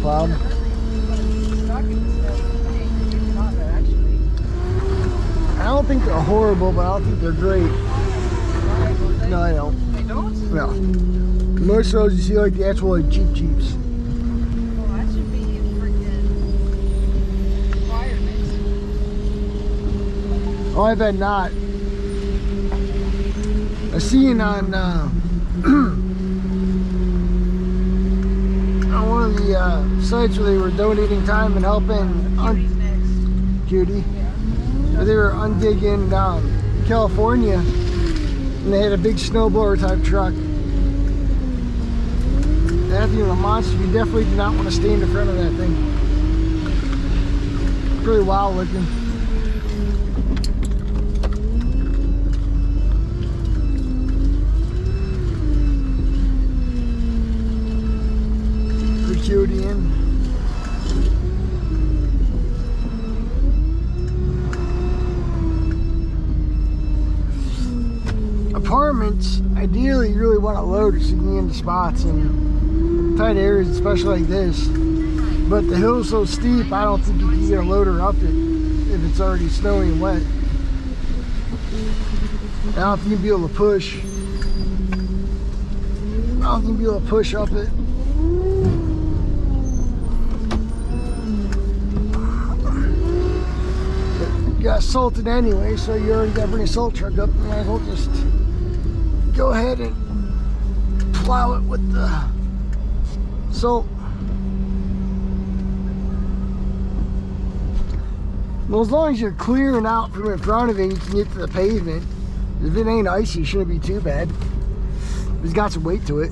plowed. I don't think they're horrible, but I don't think they're great. No, I don't. They don't? No. Most of those you see like the actual like Jeeps. Well, that should be a freaking requirement. Oh, I bet not. I seen on on one of the sites where they were donating time and helping Cutie. Where they were undigging California, and they had a big snowblower type truck. That thing was a monster. You definitely do not want to stand in front of that thing. It's really wild looking. Cutie in. Apartments, ideally you really want to load it so you can get into spots and tight areas, especially like this. But the hill's so steep, I don't think you can get a loader up it if it's already snowy and wet. I don't think you'll be able to push. I don't think you'll be able to push up it. Got salted anyway, so you already got to bring a salt truck up. You might as well just go ahead and plow it with the salt. Well, as long as you're clearing out from in front of it, you can get to the pavement. If it ain't icy, it shouldn't be too bad. It's got some weight to it.